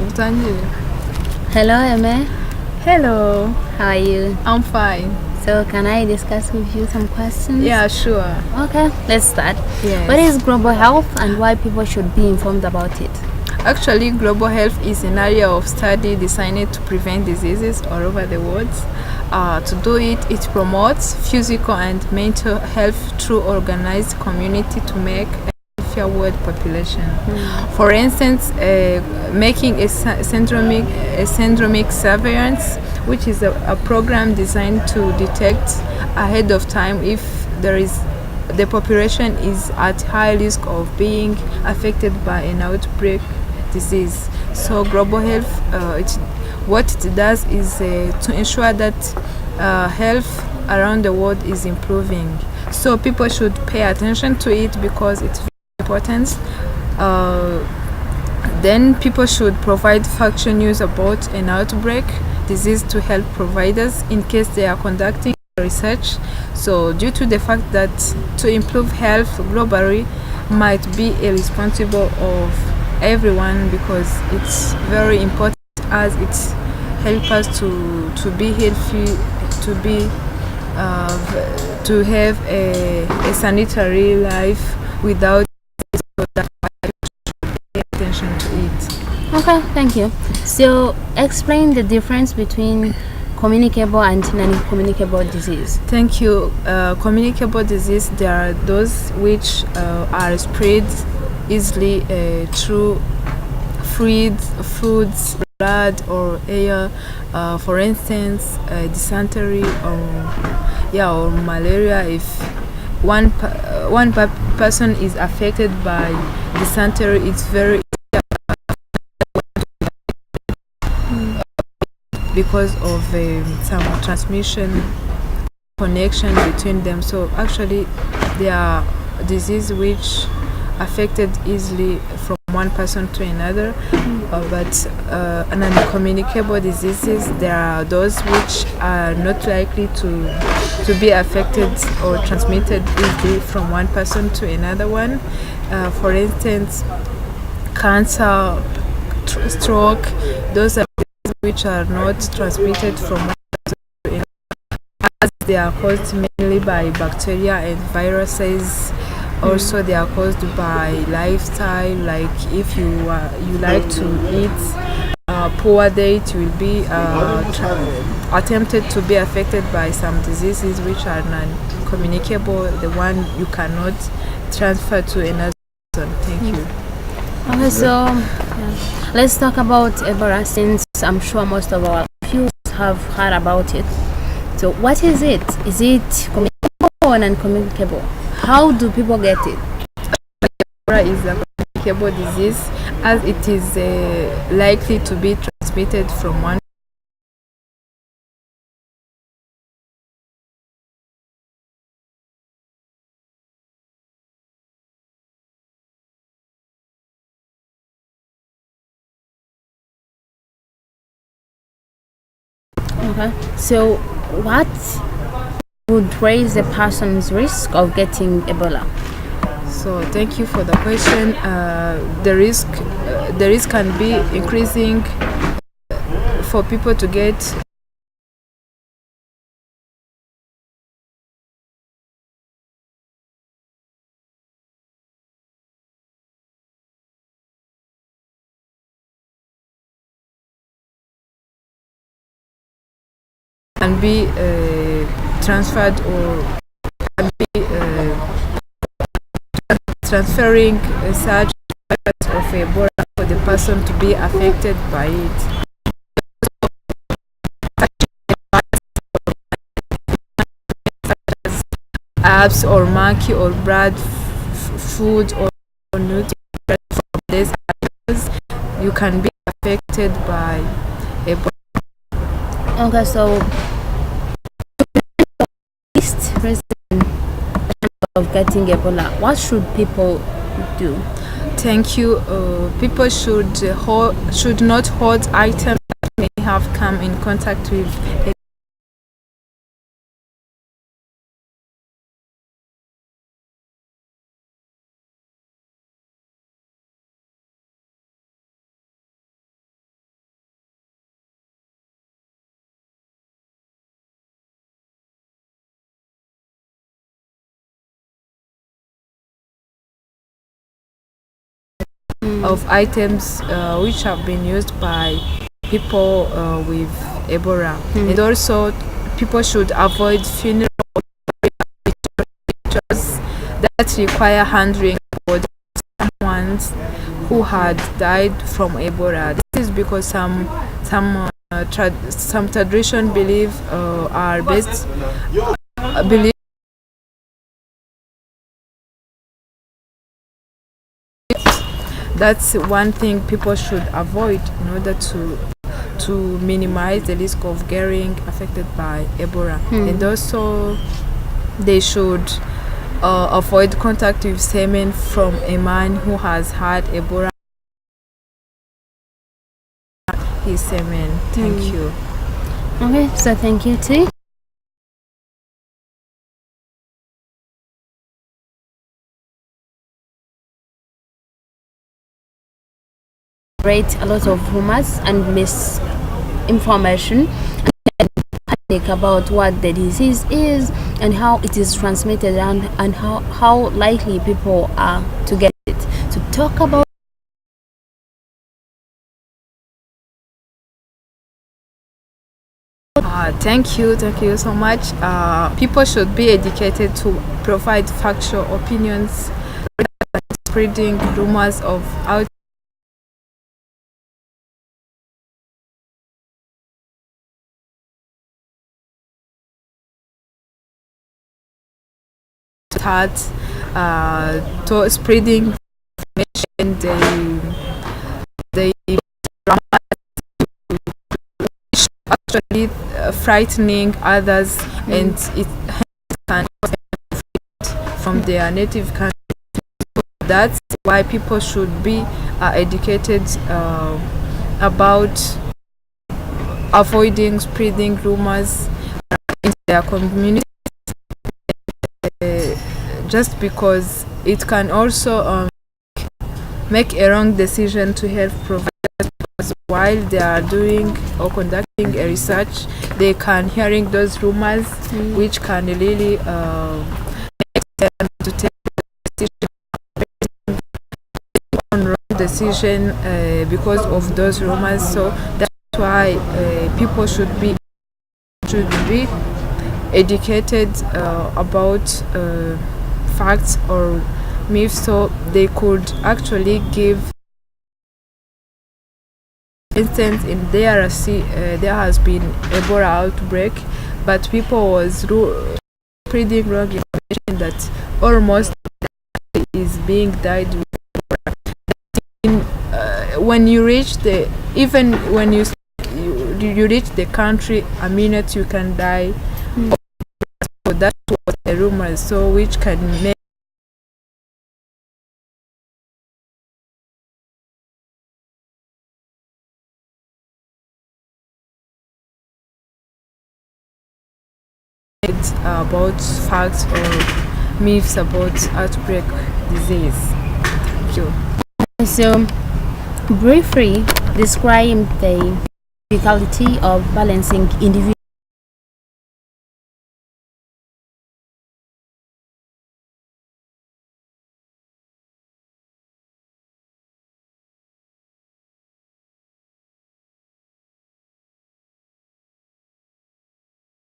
Utangire. Hello, Aimee. Hello, How are you? I'm fine. So, can I discuss with you some questions? Yeah, sure. Okay, let's start. Yes. What is global health and why people should be informed about it? Actually, global health is an area of study designed to prevent diseases all over the world. To do it, it promotes physical and mental health through organized community to make a healthier world population. For instance, making a syndromic surveillance, which is a program designed to detect ahead of time if the population is at high risk of being affected by an outbreak disease. So global health, what it does is to ensure that health around the world is improving. So people should pay attention to it because it's very important. Uh, then people should provide factual news about an outbreak disease to health providers in case they are conducting research. So due to the fact that to improve health globally might be a responsible of everyone because it's very important as it helps us to be healthy, to be to have a sanitary life without attention to it. Okay, thank you. So, explain the difference between communicable and non-communicable disease. Thank you. Communicable disease, there are those which are spread easily through foods, blood, or air. For instance, dysentery or malaria. If one person is affected by dysentery, it's very because of some transmission connection between them. So actually, there are diseases which affected easily from one person to another, but non-communicable diseases, there are those which are not likely to be affected or transmitted easily from one person to another one. For instance, cancer, stroke, those are diseases which are not transmitted from one to another as they are caused mainly by bacteria and viruses. Also, they are caused by lifestyle. Like if you like to eat poor diet, you will be attempted to be affected by some diseases which are non-communicable. The one you cannot transfer to another person. Thank you. Okay, so let's talk about Ebola since I'm sure most of our viewers have heard about it. So, what is it? Is it communicable or non-communicable? How do people get it? Ebola is a communicable disease as it is likely to be transmitted from one. Okay. So, what would raise a person's risk of getting Ebola? So thank you for the question. The risk can be increasing for people to get can be transferred or can be transferring such virus of Ebola for the person to be affected by it. Apps or monkey or blood food or nutrients from these animals, you can be affected by Ebola. Okay, so least risk of getting Ebola, what should people do? Thank you. People should not hold items that may have come in contact with of items which have been used by people with Ebola. And also, people should avoid funeral rituals that require handling bodies of someone who had died from Ebola. This is because some tradition believe are based believe that's one thing people should avoid in order to minimize the risk of getting affected by Ebola. And also, they should avoid contact with semen from a man who has had Ebola. His semen. Thank you. Okay, so thank you too. Create a lot of rumors and misinformation and panic about what the disease is and how it is transmitted and how likely people are to get it. To talk about thank you so much. People should be educated to provide factual opinions rather than spreading rumors of out start to spreading information. They actually frightening others, and it can from their native country. That's why people should be educated about avoiding spreading rumors in their community, just because it can also make a wrong decision to health providers. While they are doing or conducting a research, they can hearing those rumors, which can really make them to take wrong decision because of those rumors. So that's why people should be educated about facts or myths, so they could actually give. Instance in DRC, there has been Ebola outbreak, but people was spreading wrong information that almost is being died with Ebola. When you reach the even when you reach the country, a minute you can die. So that was a rumor, so which can make about facts or myths about outbreak disease. Thank you. so briefly describe the difficulty of balancing individual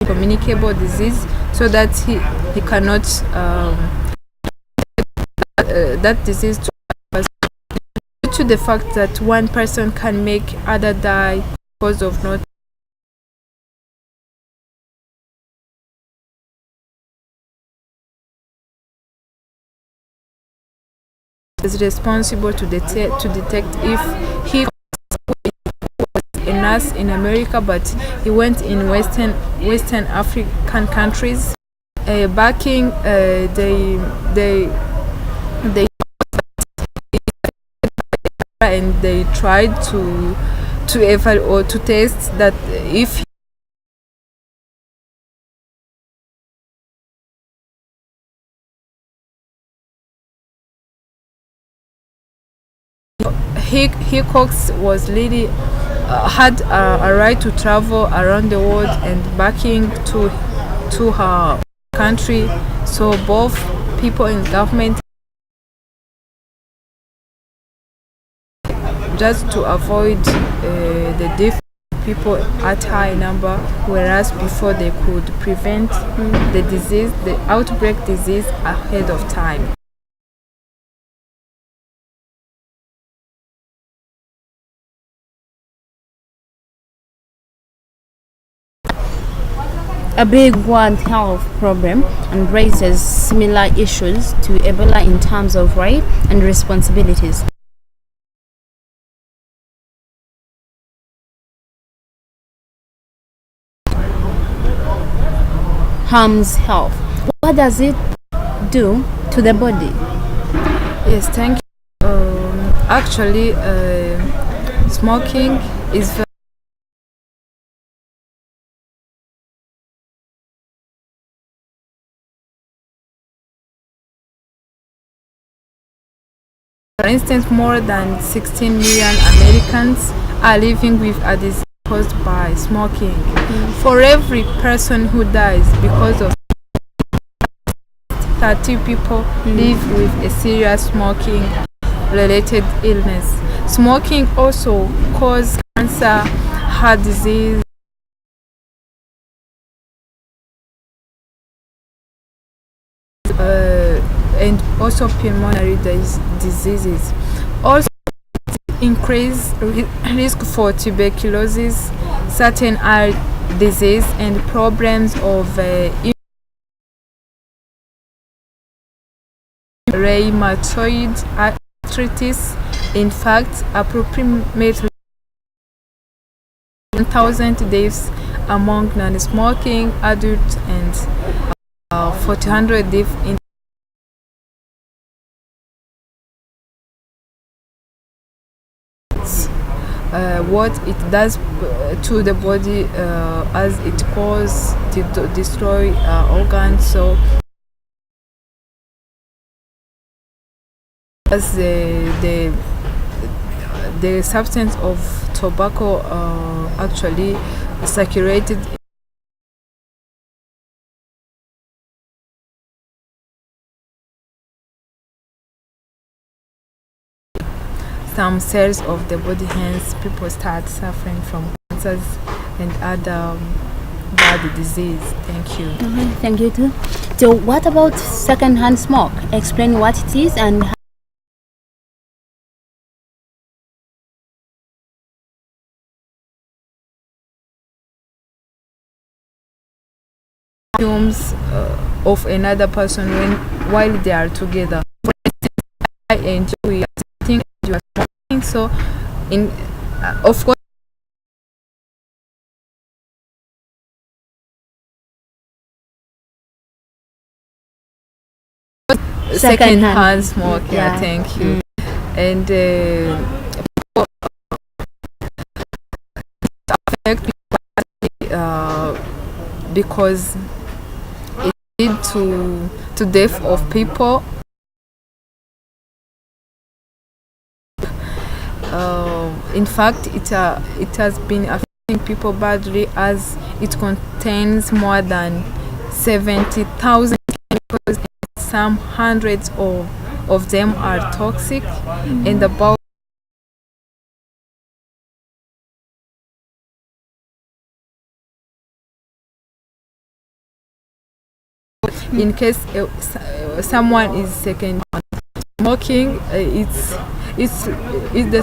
Communicable disease, so that he cannot that disease to others, due to the fact that one person can make other die because of not is responsible to detect if he a nurse in America, but he went in Western African countries, backing they and they tried to evaluate or to test that if he Cox was really had a right to travel around the world and backing to her country. So both people in government just to avoid the death of people at high number, whereas before they could prevent the outbreak disease ahead of time. A big World Health problem and raises similar issues to Ebola in terms of right and responsibilities. Harms health. What does it do to the body? Yes, thank you. Actually, smoking is for instance, more than 16 million Americans are living with a disease caused by smoking. For every person who dies because of 30 people live with a serious smoking related illness. Smoking also causes cancer, heart disease, and also pulmonary diseases. Also increase risk for tuberculosis, certain eye disease, and problems of rheumatoid arthritis. In fact, approximately 1,000 deaths among non-smoking adults and 400 deaths in what it does to the body, as it causes to destroy organs. So as the substance of tobacco actually circulated some cells of the body, hence people start suffering from cancers and other bad disease. Thank you. Thank you too. So what about secondhand smoke? Explain what it is and fumes of another person while they are together. For instance, I and we are sitting, you are smoking, so in of course second hand smoke. Yeah, thank you. And affect because it lead to death of people. In fact, it has been affecting people badly, as it contains more than 70,000 chemicals, and some hundreds of them are toxic, and about in case someone is second smoking, it's the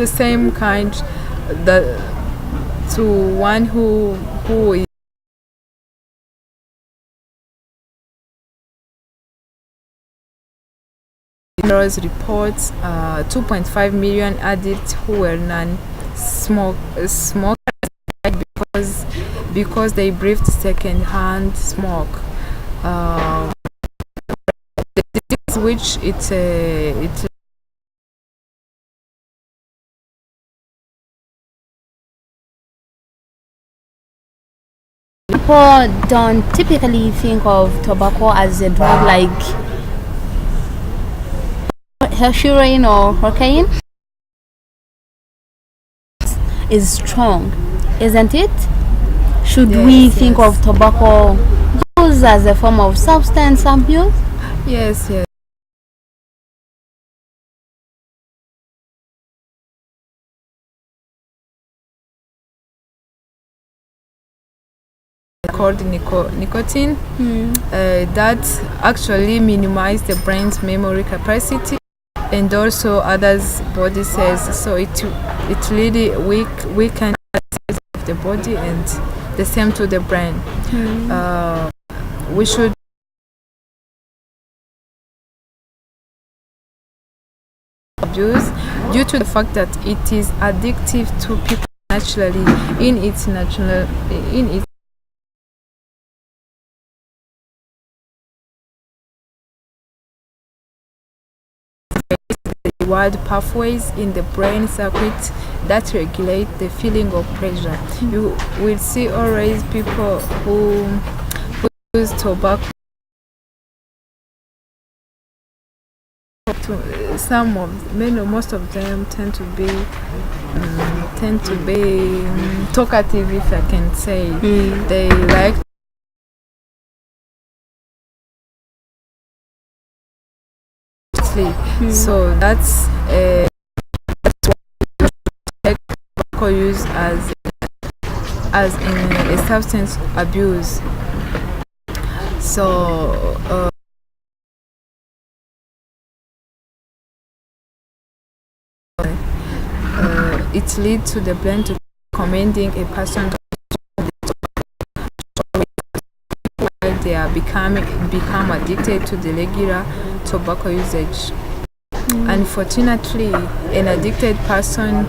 same kind that to one who is reports 2.5 million adults who were smokers because they breathed second-hand smoke. Which it's people don't typically think of tobacco as a drug like heroin or cocaine. Is strong, isn't it? Should we think of tobacco use as a form of substance abuse? Yes. called nicotine that actually minimize the brain's memory capacity and also others body cells, so it really weaken the cells of the body and the same to the brain. We should abuse due to the fact that it is addictive to people naturally in its reward pathways in the brain circuit that regulate the feeling of pleasure. You will see always people who use tobacco. Most of them tend to be talkative, if I can say. They like to sleep, so that's why tobacco use as in a substance abuse. So it leads to the brain to commending a person while they are become addicted to the regular tobacco usage. Unfortunately, an addicted person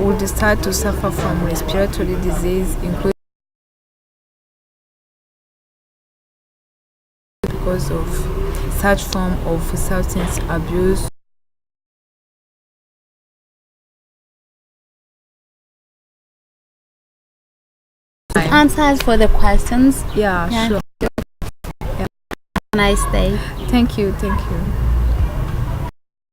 would start to suffer from respiratory disease, including because of such form of substance abuse. Answers for the questions. Yeah, sure. Nice day. Thank you.